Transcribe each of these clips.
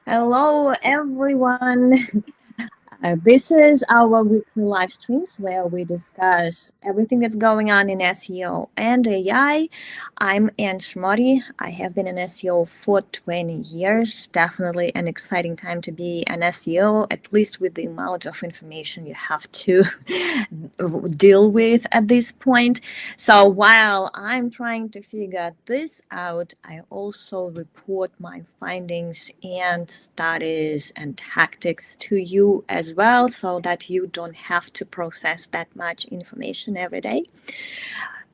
Hello, everyone. This is our weekly live streams where we discuss everything that's going on in SEO and AI. I'm Anne Schmotty. I have been in SEO for 20 years. Definitely an exciting time to be an SEO, at least with the amount of information you have to deal with at this point. So while I'm trying to figure this out, I also report my findings and studies and tactics to you as well so that you don't have to process that much information every day.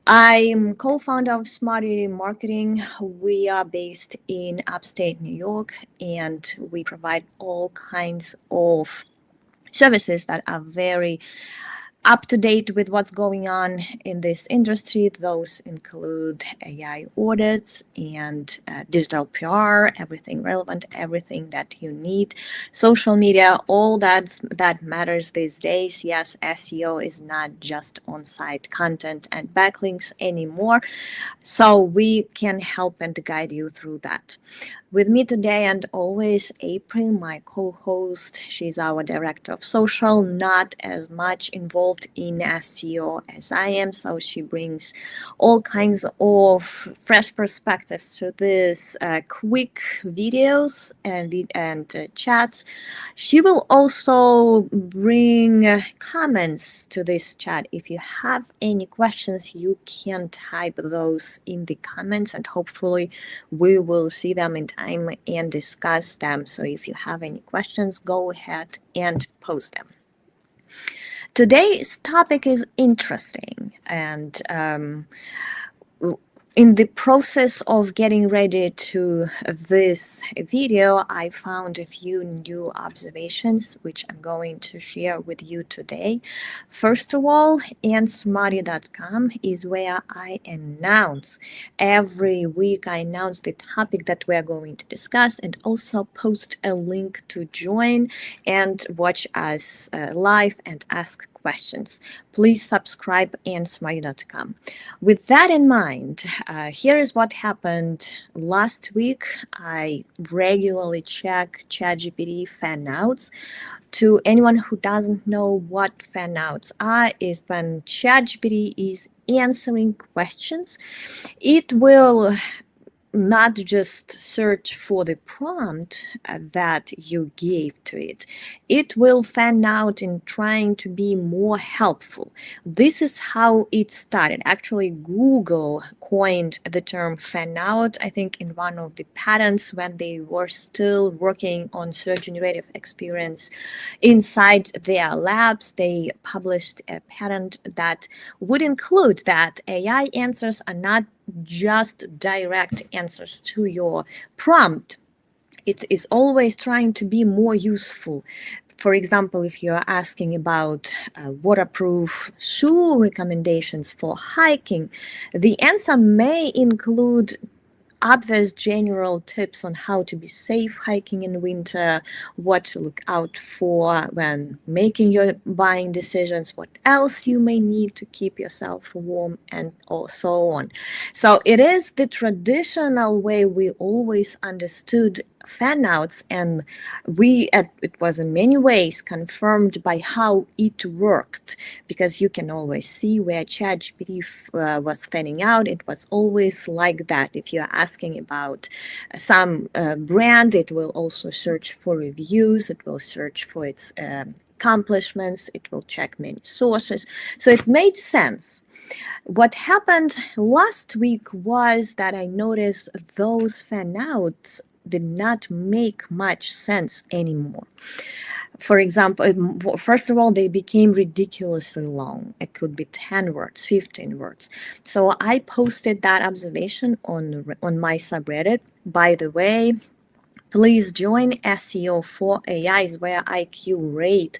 I'm co-founder of Smarty Marketing. We are based in upstate New York and we provide all kinds of services that are very up to date with what's going on in this industry. Those include AI audits and digital PR, everything relevant, everything that you need, social media, all that matters these days. Yes, SEO is not just on-site content and backlinks anymore. So we can help and guide you through that. With me today and always, April, my co-host. She's our director of social, not as much involved in SEO as I am, so she brings all kinds of fresh perspectives to this quick videos and chats. She will also bring comments to this chat. If you have any questions, you can type those in the comments and hopefully we will see them in time and discuss them. So if you have any questions, go ahead and post them. Today's topic is interesting, and in the process of getting ready to this video, I found a few new observations which I'm going to share with you today. First of all, ansmarty.com is where I announce every week. I announce the topic that we're going to discuss and also post a link to join and watch us live and ask questions. Please subscribe ansmarty.com. With that in mind, here is what happened last week. I regularly check ChatGPT fan outs. To anyone who doesn't know what fan outs are, is when ChatGPT is answering questions. It will not just search for the prompt that you gave to it. It will fan out in trying to be more helpful. This is how it started. Actually, Google coined the term fan out, I think, in one of the patents when they were still working on search generative experience inside their labs. They published a patent that would include that AI answers are not just direct answers to your prompt. It is always trying to be more useful. For example, if you're asking about waterproof shoe recommendations for hiking, the answer may include obvious general tips on how to be safe hiking in winter, what to look out for when making your buying decisions, what else you may need to keep yourself warm, and so on. So it is the traditional way we always understood fan outs, and it was in many ways confirmed by how it worked, because you can always see where ChatGPT was fanning out. It was always like that. If you're asking about some brand, it will also search for reviews, it will search for its accomplishments, it will check many sources. So it made sense. What happened last week was that I noticed those fan outs did not make much sense anymore. For example, first of all, they became ridiculously long. It could be 10 words, 15 words. So I posted that observation on my subreddit. By the way, please join SEO for AI, where I curate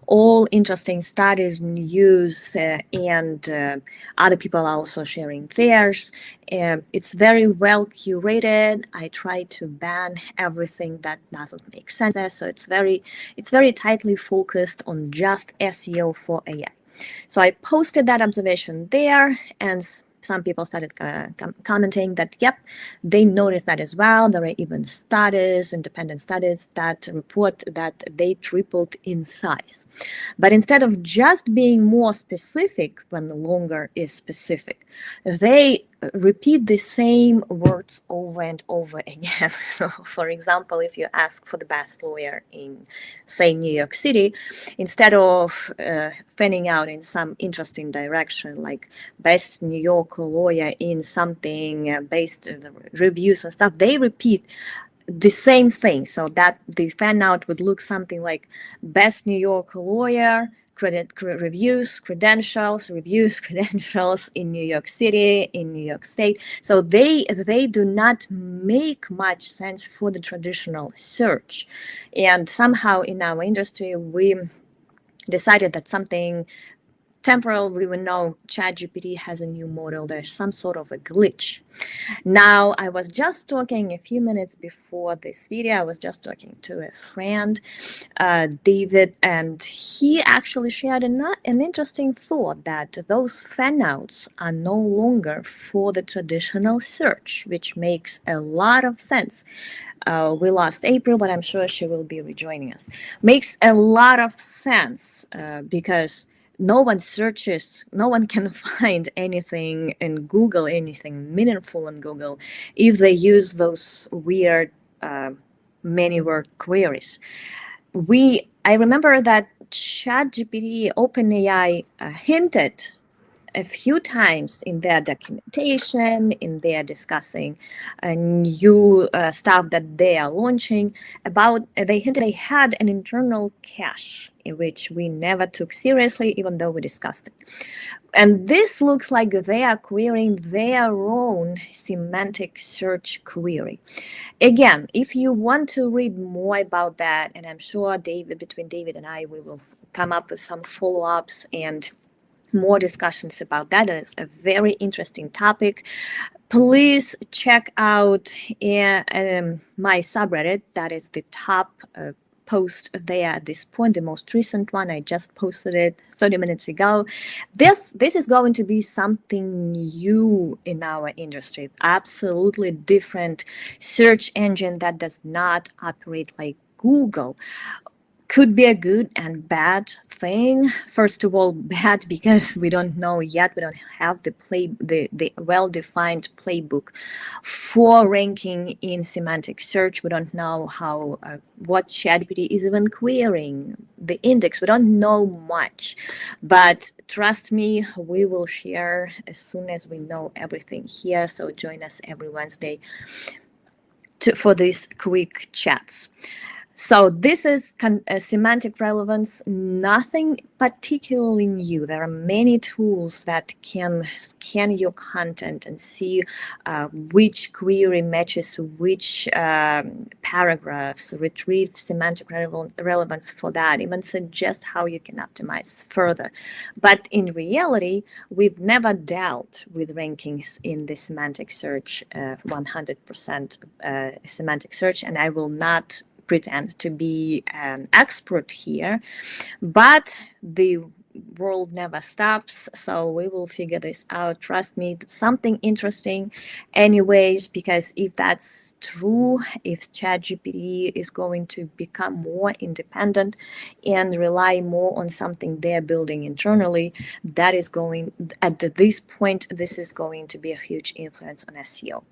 all interesting studies, news, and other people are also sharing theirs. It's very well curated. I try to ban everything that doesn't make sense there. So it's very tightly focused on just SEO for AI. So I posted that observation there, and some people started commenting that, yep, they noticed that as well. There are even studies, independent studies, that report that they tripled in size. But instead of just being more specific when the longer is specific, they repeat the same words over and over again. So, for example, if you ask for the best lawyer in, say, New York City, instead of fanning out in some interesting direction, like best New York lawyer in something based on the reviews and stuff, they repeat the same thing, so that the fan out would look something like best New York lawyer, reviews, credentials, credentials in New York City, in New York State. So they do not make much sense for the traditional search. And somehow in our industry, we decided that something temporal, we will know ChatGPT has a new model. There's some sort of a glitch. Now, I was just talking a few minutes before this video, I was just talking to a friend, David, and he actually shared an interesting thought that those fan outs are no longer for the traditional search, which makes a lot of sense. We lost April, but I'm sure she will be rejoining us. Makes a lot of sense because no one searches, no one can find anything in Google, anything meaningful in Google, if they use those weird many word queries. I remember that ChatGPT, OpenAI hinted a few times in their documentation, in their discussing new stuff that they are launching about, they hinted they had an internal cache, in which we never took seriously, even though we discussed it. And this looks like they are querying their own semantic search query. Again, if you want to read more about that, and I'm sure between David and I, we will come up with some follow-ups and more discussions about that. It's a very interesting topic. Please check out my subreddit. That is the top post there at this point, the most recent one. I just posted it 30 minutes ago. This is going to be something new in our industry. Absolutely different search engine that does not operate like Google. Could be a good and bad thing. First of all, bad because we don't know yet. We don't have the well-defined playbook for ranking in semantic search. We don't know how what ChatGPT is even querying the index. We don't know much, but trust me, we will share as soon as we know everything here. So join us every Wednesday for these quick chats. So this is semantic relevance, nothing particularly new. There are many tools that can scan your content and see which query matches which paragraphs, retrieve semantic relevance for that, even suggest how you can optimize further. But in reality, we've never dealt with rankings in the semantic search, 100% semantic search, and I will not pretend to be an expert here, but the world never stops, so we will figure this out. Trust me, it's something interesting anyways, because if that's true, if ChatGPT is going to become more independent and rely more on something they're building internally, that is going, at this point, this is going to be a huge influence on SEO.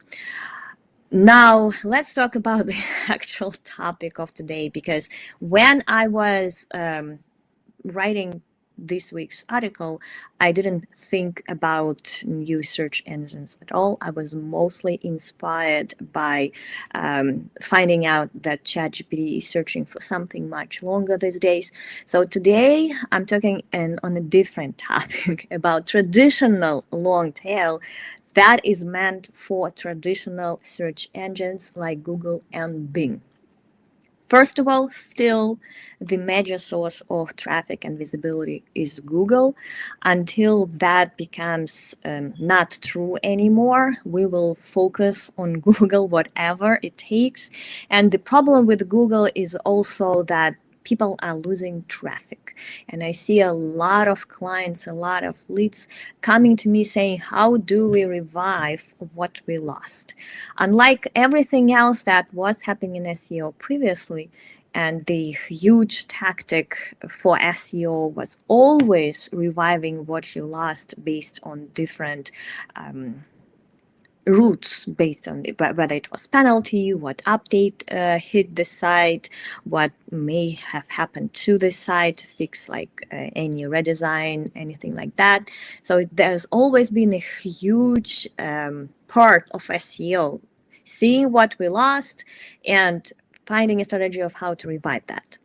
Now, let's talk about the actual topic of today, because when I was writing this week's article, I didn't think about new search engines at all. I was mostly inspired by finding out that ChatGPT is searching for something much longer these days. So today, I'm talking on a different topic about traditional long tail that is meant for traditional search engines like Google and Bing. First of all, still the major source of traffic and visibility is Google. Until that becomes not true anymore, we will focus on Google, whatever it takes. And the problem with Google is also that people are losing traffic. And I see a lot of clients, a lot of leads coming to me saying, how do we revive what we lost? Unlike everything else that was happening in SEO previously, and the huge tactic for SEO was always reviving what you lost based on different routes, based on whether it was penalty, what update hit the site, what may have happened to the site, fix like any redesign, anything like that. So there's always been a huge part of SEO, seeing what we lost and finding a strategy of how to revive that.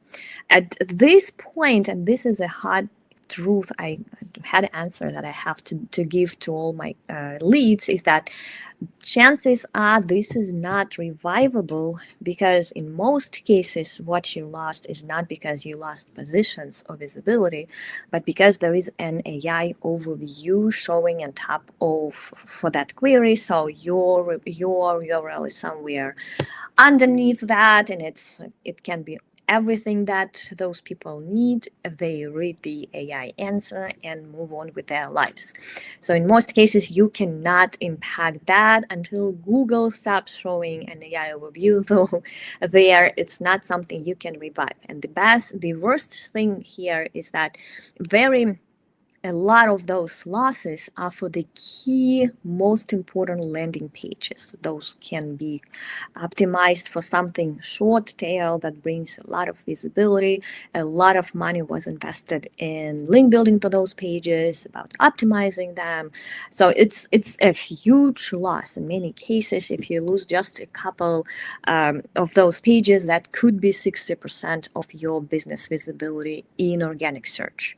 At this point, and this is a hard truth I had an answer that I have to give to all my leads, is that chances are this is not revivable, because in most cases what you lost is not because you lost positions or visibility, but because there is an AI overview showing on top of for that query. So your URL is somewhere underneath that, and it can be everything that those people need. They read the AI answer and move on with their lives. So in most cases, you cannot impact that until Google stops showing an AI overview, though there it's not something you can revive. And the worst thing here is that a lot of those losses are for the key, most important landing pages. Those can be optimized for something short tail that brings a lot of visibility. A lot of money was invested in link building to those pages, about optimizing them. So it's a huge loss in many cases. If you lose just a couple of those pages, that could be 60% of your business visibility in organic search.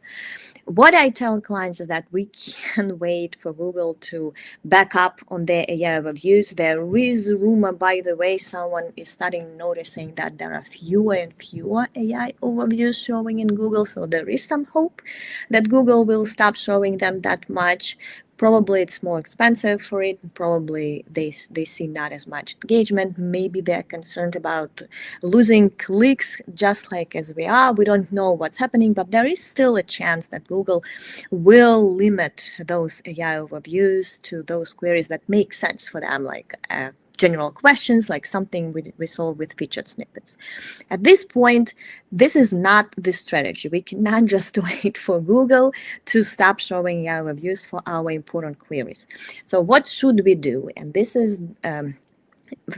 What I tell clients is that we can't wait for Google to back up on their AI overviews. There is a rumor, by the way, someone is starting noticing that there are fewer and fewer AI overviews showing in Google. So there is some hope that Google will stop showing them that much. Probably it's more expensive for it. Probably they see not as much engagement. Maybe they're concerned about losing clicks, just like as we are. We don't know what's happening, but there is still a chance that Google will limit those AI overviews to those queries that make sense for them, like general questions, like something we saw with featured snippets. At this point, this is not the strategy. We cannot just wait for Google to stop showing our reviews for our important queries. So what should we do? And this is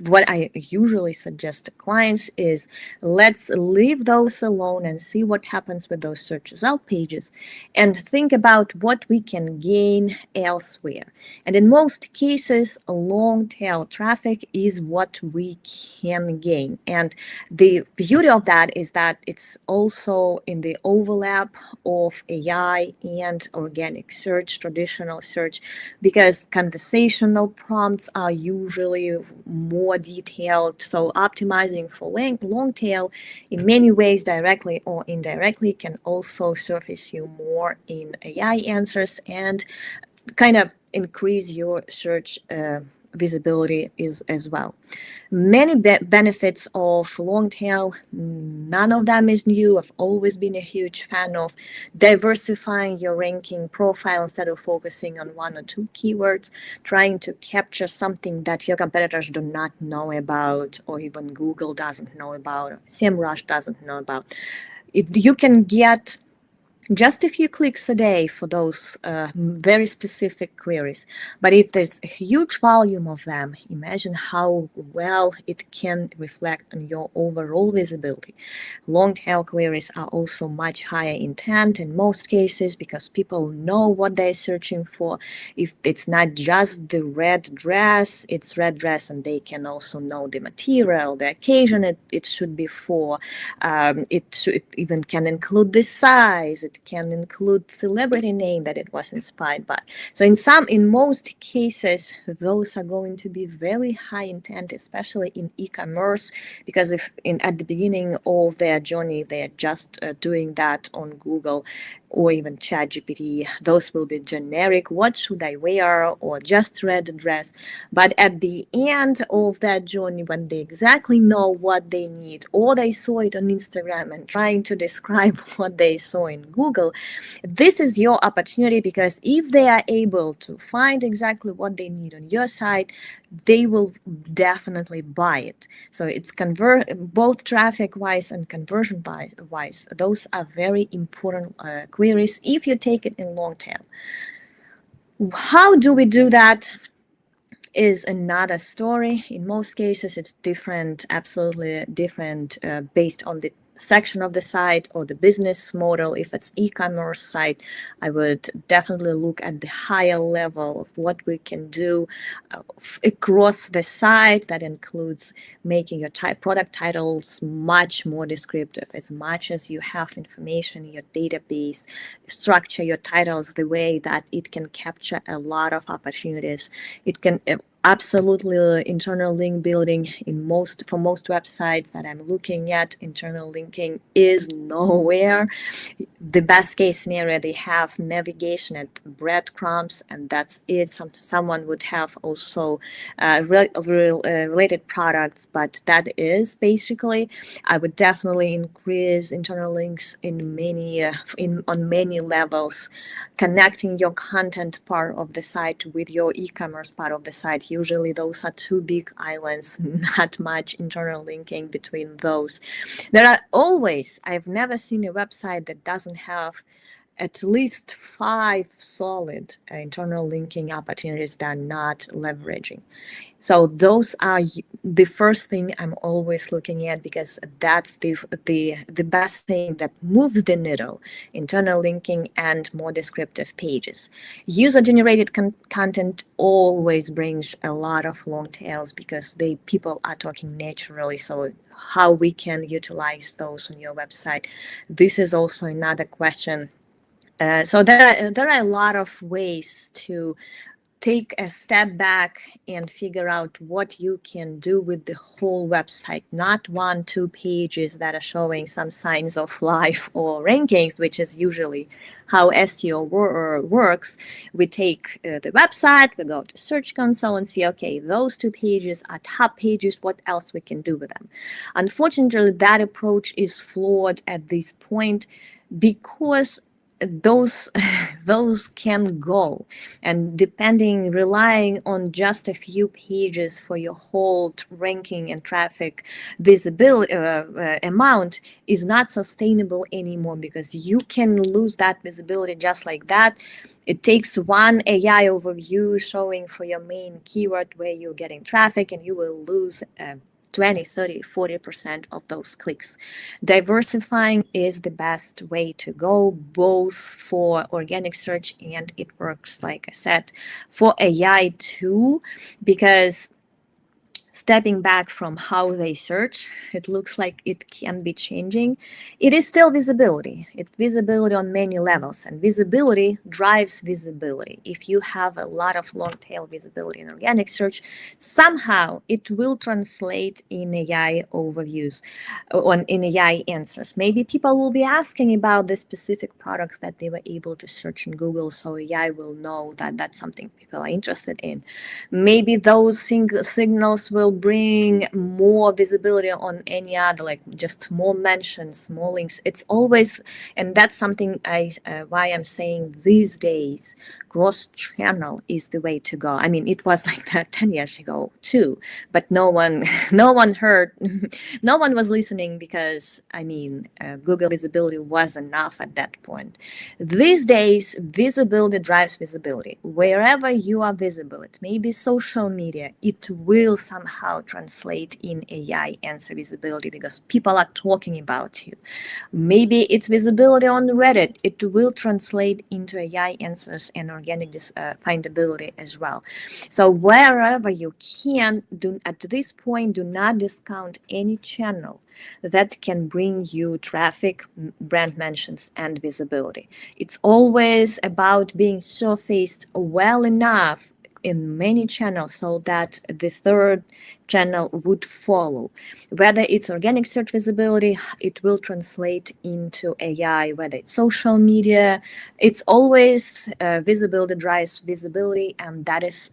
what I usually suggest to clients is, let's leave those alone and see what happens with those search result pages, and think about what we can gain elsewhere. And in most cases, long tail traffic is what we can gain. And the beauty of that is that it's also in the overlap of AI and organic search, traditional search, because conversational prompts are usually more detailed. So optimizing for long tail in many ways, directly or indirectly, can also surface you more in AI answers and kind of increase your search visibility as well. Many benefits of long tail, none of them is new. I've always been a huge fan of diversifying your ranking profile instead of focusing on one or two keywords, trying to capture something that your competitors do not know about, or even Google doesn't know about, or SEMrush doesn't know about. You can get just a few clicks a day for those very specific queries. But if there's a huge volume of them, imagine how well it can reflect on your overall visibility. Long tail queries are also much higher intent in most cases, because people know what they're searching for. If it's not just the red dress, it's red dress, and they can also know the material, the occasion it should be for. It even can include the size. It It can include celebrity name that it was inspired by. So in most cases, those are going to be very high intent, especially in e-commerce, because if at the beginning of their journey, they're just doing that on Google or even ChatGPT, those will be generic. What should I wear? Or just red dress. But at the end of that journey, when they exactly know what they need, or they saw it on Instagram and trying to describe what they saw in Google, this is your opportunity, because if they are able to find exactly what they need on your site, they will definitely buy it. So it's both traffic wise and conversion wise. Those are very important queries if you take it in long tail. How do we do that is another story. In most cases, it's different, absolutely different, based on the section of the site or the business model. If it's e-commerce site, I would definitely look at the higher level of what we can do across the site. That includes making your product titles much more descriptive, as much as you have information in your database. Structure your titles the way that it can capture a lot of opportunities. It can absolutely internal link building for most websites that I'm looking at. Internal linking is nowhere. The best case scenario, they have navigation and breadcrumbs, and that's it. Someone would have also related products, but that is basically. I would definitely increase internal links on many levels, connecting your content part of the site with your e-commerce part of the site. Usually those are two big islands, not much internal linking between those. There are always, I've never seen a website that doesn't have at least 5 solid internal linking opportunities that are not leveraging. So those are the first thing I'm always looking at, because that's the best thing that moves the needle: internal linking and more descriptive pages. User-generated content always brings a lot of long tails, because people are talking naturally. So how we can utilize those on your website, this is also another question. So there are a lot of ways to take a step back and figure out what you can do with the whole website, not 1-2 pages that are showing some signs of life or rankings, which is usually how SEO works. We take the website, we go to Search Console and see, okay, those 2 pages are top pages, what else we can do with them? Unfortunately, that approach is flawed at this point, because those can go, and relying on just a few pages for your whole ranking and traffic visibility amount is not sustainable anymore, because you can lose that visibility just like that. It takes one AI overview showing for your main keyword where you're getting traffic, and you will lose 20, 30, 40% of those clicks. Diversifying is the best way to go, both for organic search, and it works, like I said, for AI too, because stepping back from how they search, it looks like it can be changing. It is still visibility. It's visibility on many levels, and visibility drives visibility. If you have a lot of long tail visibility in organic search, somehow it will translate in AI overviews, in AI answers. Maybe people will be asking about the specific products that they were able to search in Google, so AI will know that that's something people are interested in. Maybe those signals will bring more visibility on any other, like just more mentions, more links. It's always, and that's something why I'm saying these days, cross-channel is the way to go. I mean, it was like that 10 years ago too, but no one heard, no one was listening, because Google visibility was enough at that point. These days, visibility drives visibility. Wherever you are visible, it may be social media, it will somehow somehow translate in AI answer visibility because people are talking about you. Maybe it's visibility on Reddit. It will translate into AI answers and organic findability as well. So wherever you can, at this point, do not discount any channel that can bring you traffic, brand mentions, and visibility. It's always about being surfaced well enough in many channels so that the third channel would follow. Whether it's organic search visibility, it will translate into AI. Whether it's social media, it's always visibility drives visibility, and that is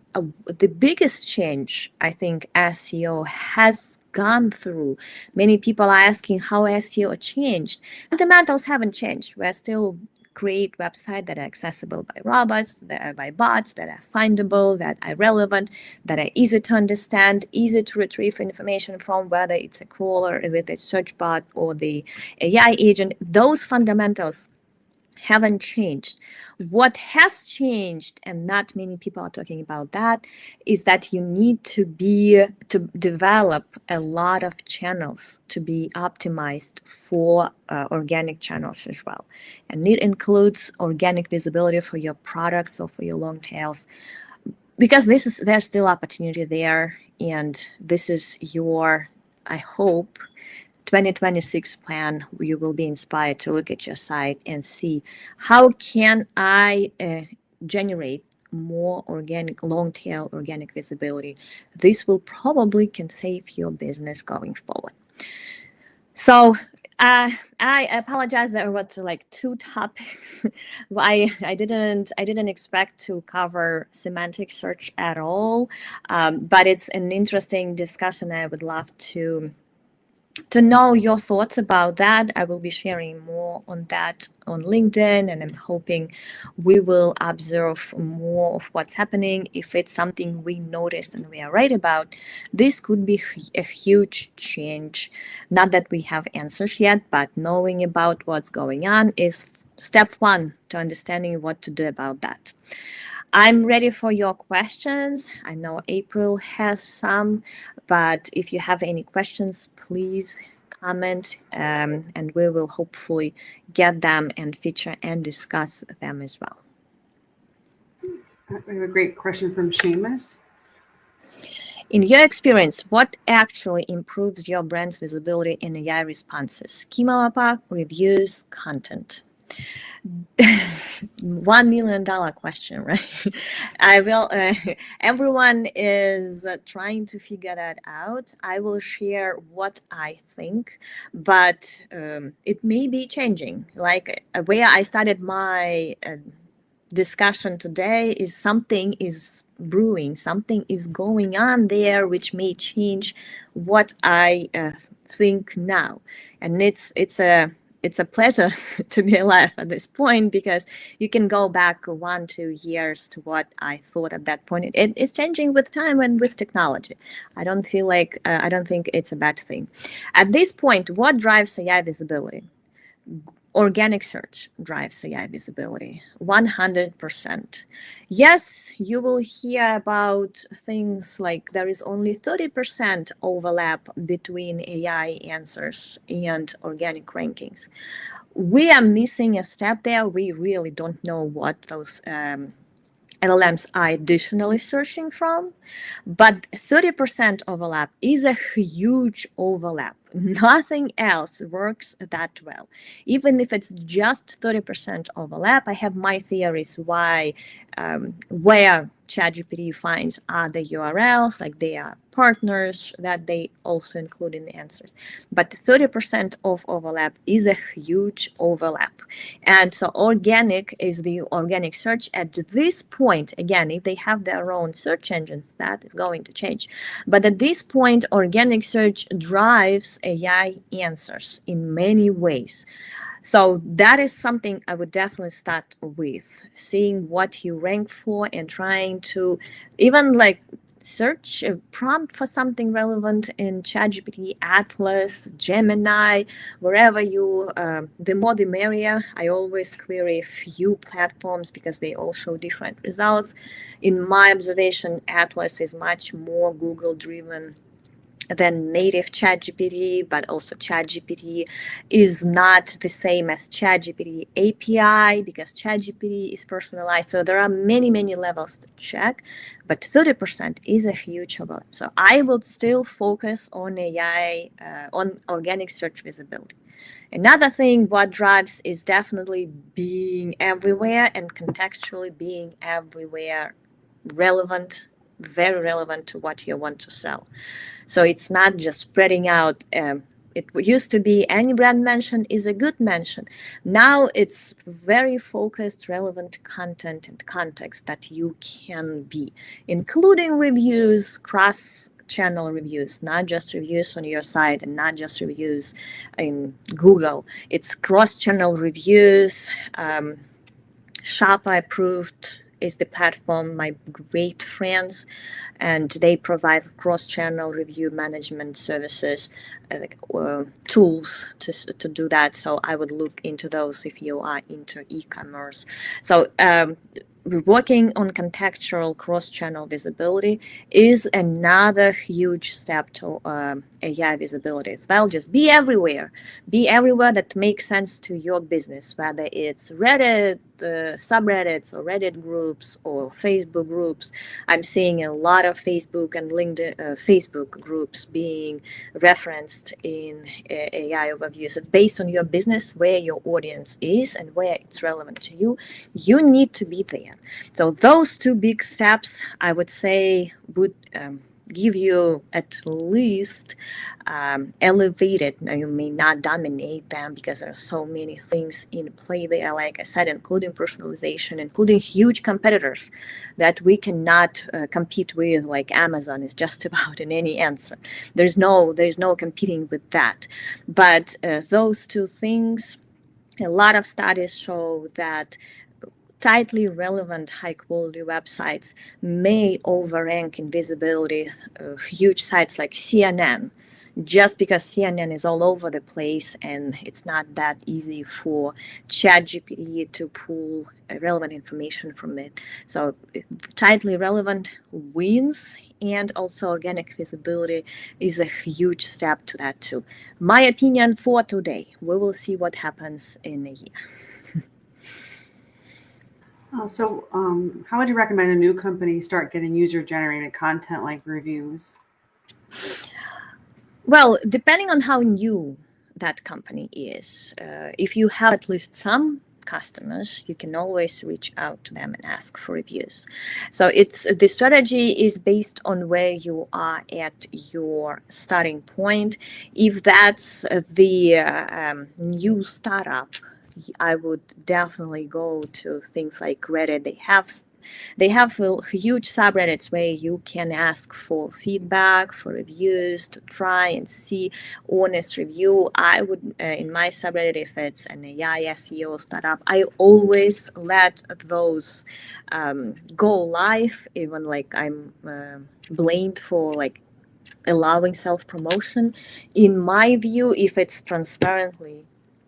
the biggest change I think SEO has gone through. Many people are asking how SEO changed. Fundamentals haven't changed. We're still create websites that are accessible by robots, that are by bots, that are findable, that are relevant, that are easy to understand, easy to retrieve information from, whether it's a crawler with a search bot or the AI agent. Those fundamentals haven't changed. What has changed, and not many people are talking about that, is that you need to develop a lot of channels to be optimized for organic channels as well. And it includes organic visibility for your products or for your long tails, because there's still opportunity there, and this is your, I hope, 2026 plan. You will be inspired to look at your site and see how can I generate more organic, long tail organic visibility. This will probably can save your business going forward. So I apologize. There were like two topics. I didn't expect to cover semantic search at all, but it's an interesting discussion. I would love to know your thoughts about that. I will be sharing more on that on LinkedIn, and I'm hoping we will observe more of what's happening. If it's something we noticed and we are right about, this could be a huge change. Not that we have answers yet, but knowing about what's going on is step one to understanding what to do about that. I'm ready for your questions. I know April has some, but if you have any questions, please comment, and we will hopefully get them and feature and discuss them as well. We have a great question from Seamus. In your experience, what actually improves your brand's visibility in AI responses? Schema mapper, reviews, content? $1 million question, right? I will. Everyone is trying to figure that out. I will share what I think, but it may be changing. Like where I started my discussion today is something is brewing, something is going on there, which may change what I think now, and it's a pleasure to be alive at this point, because you can go back 1-2 years to what I thought at that point. It's changing with time and with technology. I don't think it's a bad thing. At this point, what drives AI visibility? Organic search drives AI visibility, 100%. Yes, you will hear about things like there is only 30% overlap between AI answers and organic rankings. We are missing a step there. We really don't know what those LLMs are additionally searching from, but 30% overlap is a huge overlap. Nothing else works that well. Even if it's just 30% overlap, I have my theories why, where ChatGPT finds other URLs, like they are partners that they also include in the answers. But 30% of overlap is a huge overlap. And so organic is the organic search at this point. Again, if they have their own search engines, that is going to change. But at this point, organic search drives AI answers in many ways. So that is something I would definitely start with, seeing what you rank for and trying to even like search a prompt for something relevant in ChatGPT, Atlas, Gemini, wherever you, the more the merrier. I always query a few platforms because they all show different results. In my observation, Atlas is much more Google driven than native ChatGPT, but also ChatGPT is not the same as ChatGPT API because ChatGPT is personalized. So there are many, many levels to check, but 30% is a huge overlap. So I would still focus on AI, on organic search visibility. Another thing what drives is definitely being everywhere and contextually being everywhere relevant, very relevant to what you want to sell. So it's not just spreading out. It used to be any brand mention is a good mention. Now it's very focused, relevant content and context that you can be, including reviews, cross-channel reviews, not just reviews on your site and not just reviews in Google. It's cross-channel reviews. Shopify approved is the platform, my great friends, and they provide cross-channel review management services, tools to do that. So I would look into those if you are into e-commerce. So working on contextual cross-channel visibility is another huge step to AI visibility as well. Just be everywhere that makes sense to your business, whether it's Reddit subreddits or Reddit groups or Facebook groups. I'm seeing a lot of Facebook and LinkedIn Facebook groups being referenced in AI overviews. So based on your business, where your audience is and where it's relevant to you, you need to be there. So those two big steps, I would say, would give you at least elevated. Now you may not dominate them because there are so many things in play there, like I said, including personalization, including huge competitors that we cannot compete with, like Amazon is just about in any answer. There's no competing with that. But those two things, a lot of studies show that tightly relevant, high-quality websites may overrank in visibility huge sites like CNN, just because CNN is all over the place and it's not that easy for ChatGPT to pull relevant information from it. So tightly relevant wins, and also organic visibility is a huge step to that too. My opinion for today. We will see what happens in a year. How would you recommend a new company start getting user-generated content like reviews? Well, depending on how new that company is, if you have at least some customers, you can always reach out to them and ask for reviews. So the strategy is based on where you are at your starting point. If that's the new startup, I would definitely go to things like Reddit. They have huge subreddits where you can ask for feedback, for reviews, to try and see honest review. I would, in my subreddit, if it's an AI SEO startup, I always let those go live, even like I'm blamed for like allowing self-promotion. In my view, if it's transparently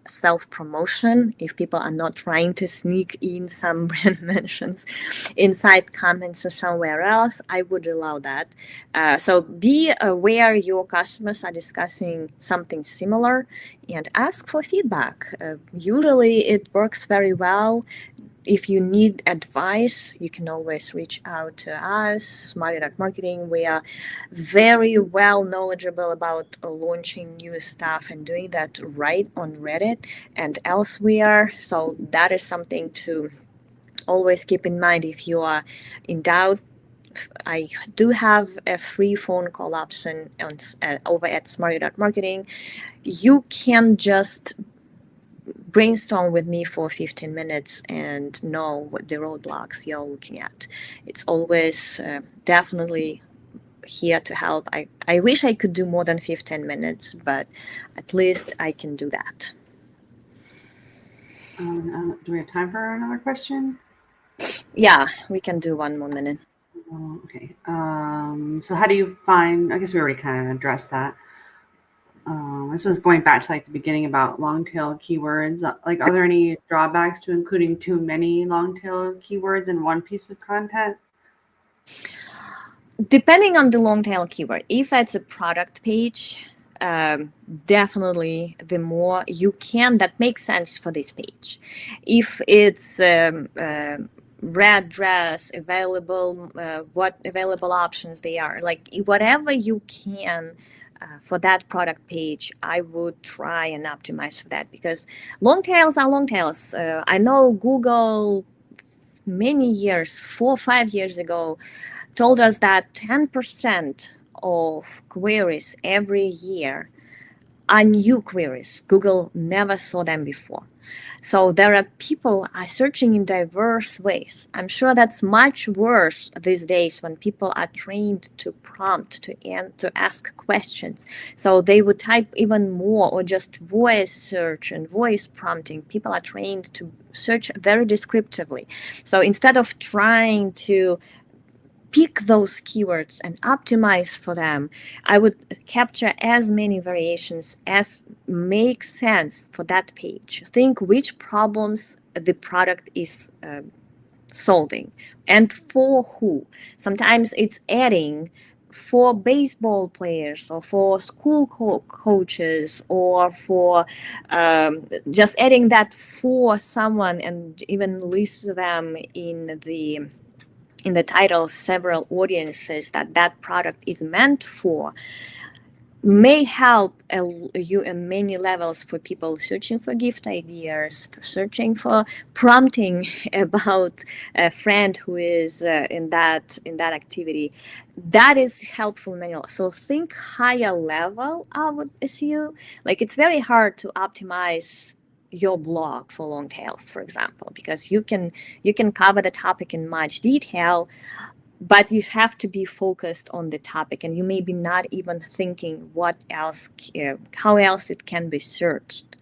self-promotion, if people are not trying to sneak in some brand mentions inside comments or somewhere else, I would allow that. So be aware your customers are discussing something similar and ask for feedback. Usually it works very well. If you need advice, you can always reach out to us, Smarty Marketing. We are very well knowledgeable about launching new stuff and doing that right on Reddit and elsewhere. So that is something to always keep in mind if you are in doubt. I do have a free phone call option over at Smarty Marketing. You can just brainstorm with me for 15 minutes and know what the roadblocks you're looking at. It's always definitely here to help. I wish I could do more than 15 minutes, but at least I can do that. Do we have time for another question? Yeah, we can do one more minute. Okay. So how do you find, I guess we already kind of addressed that. This was going back to like the beginning about long tail keywords. Like, are there any drawbacks to including too many long tail keywords in one piece of content? Depending on the long tail keyword, if it's a product page, definitely the more you can, that makes sense for this page. If it's red dress available, what available options they are, like whatever you can for that product page, I would try and optimize for that, because long tails are long tails. I know Google many years, 4 or 5 years ago, told us that 10% of queries every year are new queries. Google never saw them before. So there are people are searching in diverse ways. I'm sure that's much worse these days when people are trained to prompt, to ask questions. So they would type even more, or just voice search and voice prompting. People are trained to search very descriptively. So instead of trying to pick those keywords and optimize for them, I would capture as many variations as make sense for that page. Think which problems the product is solving and for who. Sometimes it's adding for baseball players, or for school coaches, or for just adding that for someone, and even list them in the title several audiences that that product is meant for, may help you in many levels, for people searching for gift ideas, for searching for prompting about a friend who is in that activity. That is helpful manual. So think higher level of SEO. Like, it's very hard to optimize your blog for long tails, for example, because you can cover the topic in much detail, but you have to be focused on the topic, and you may be not even thinking what else, how else it can be searched.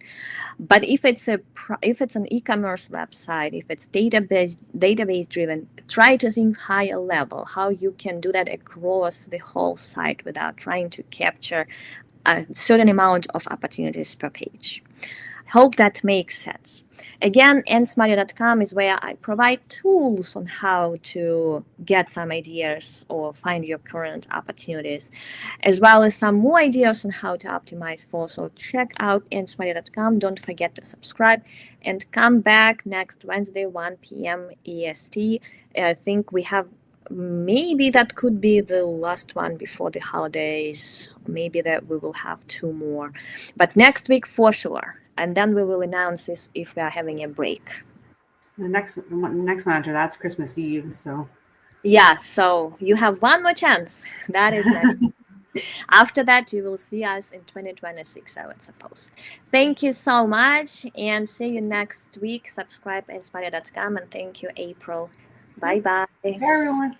But if it's an e-commerce website, if it's database driven, try to think higher level, how you can do that across the whole site without trying to capture a certain amount of opportunities per page. Hope that makes sense. Again, nsmarty.com is where I provide tools on how to get some ideas or find your current opportunities, as well as some more ideas on how to optimize for. So check out nsmarty.com. Don't forget to subscribe and come back next Wednesday, 1 p.m. EST. I think we have, maybe that could be the last one before the holidays. Maybe that we will have two more, but next week for sure. And then we will announce this if we are having a break. The next one after that's Christmas Eve. So Yeah, so you have one more chance. That is next. After that, you will see us in 2026, I would suppose. Thank you so much, and see you next week. Subscribe at nsmarty.com, and thank you, April. Bye bye. hey everyone.